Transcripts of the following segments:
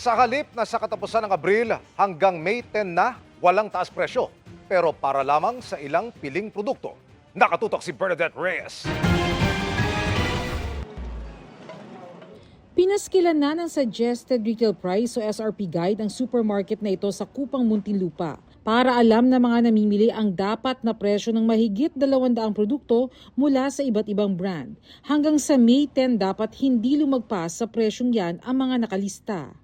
Sa halip na sa katapusan ng Abril hanggang May 10 na, walang taas presyo. Pero para lamang sa ilang piling produkto. Nakatutok si Bernadette Reyes. Pinaskilan na ng Suggested Retail Price o SRP Guide ang supermarket na ito sa Kupang Muntinlupa para alam ng mga namimili ang dapat na presyo ng mahigit 200 produkto mula sa iba't ibang brand. Hanggang sa May 10 dapat hindi lumagpas sa presyong yan ang mga nakalista.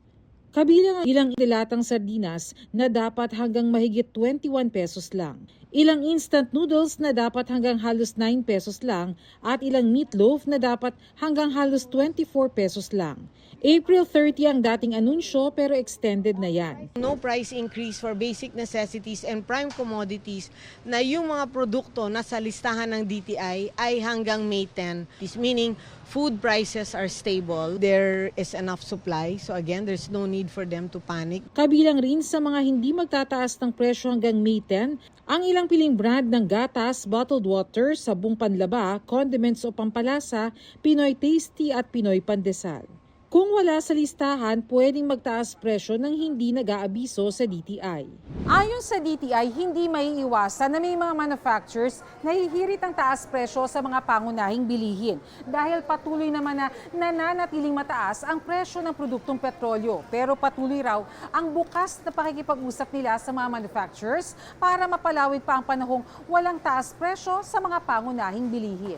Kabilang ang ilang dilatang sardinas na dapat hanggang mahigit 21 pesos lang. Ilang instant noodles na dapat hanggang halos 9 pesos lang at ilang meatloaf na dapat hanggang halos 24 pesos lang. April 30 ang dating anunsyo pero extended na yan. No price increase for basic necessities and prime commodities na yung mga produkto na sa listahan ng DTI ay hanggang May 10. This meaning food prices are stable. There is enough supply. So again, there's no need for them to panic. Kabilang rin sa mga hindi magtataas ng presyo hanggang May 10, ang ilang piling brand ng gatas, bottled water, sabong panlaba, condiments o pampalasa, Pinoy Tasty at Pinoy Pandesal. Kung wala sa listahan, pwedeng magtaas presyo ng hindi nag-aabiso sa DTI. Ayon sa DTI, hindi maiiwasan na may mga manufacturers na hihirit ang taas presyo sa mga pangunahing bilihin dahil patuloy naman na nananatiling mataas ang presyo ng produktong petrolyo. Pero patuloy raw ang bukas na pakikipag-usap nila sa mga manufacturers para mapalawig pa ang panahong walang taas presyo sa mga pangunahing bilihin.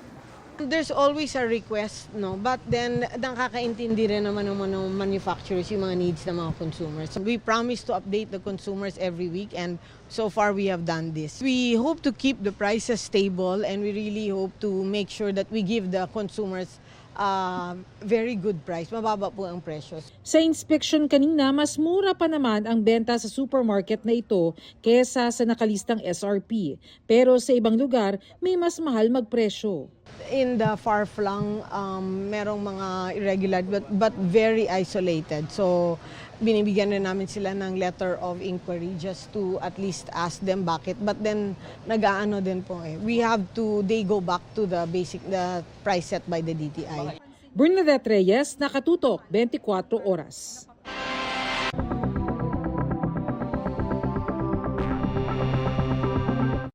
There's always a request, no? But then, nakakaintindi rin naman ng mga manufacturers yung mga needs ng mga consumers. We promise to update the consumers every week and so far we have done this. We hope to keep the prices stable and we really hope to make sure that we give the consumers very good price. Mababa po ang presyo. Sa inspection kanina, mas mura pa naman ang benta sa supermarket na ito kesa sa nakalistang SRP. Pero sa ibang lugar, may mas mahal magpresyo. In the far-flung, merong mga irregular but very isolated. So, binibigyan rin namin sila ng letter of inquiry just to at least ask them bakit. But then, nag-aano din po eh. They go back to the price set by the DTI. Bernadette Reyes, Nakatutok, 24 Oras.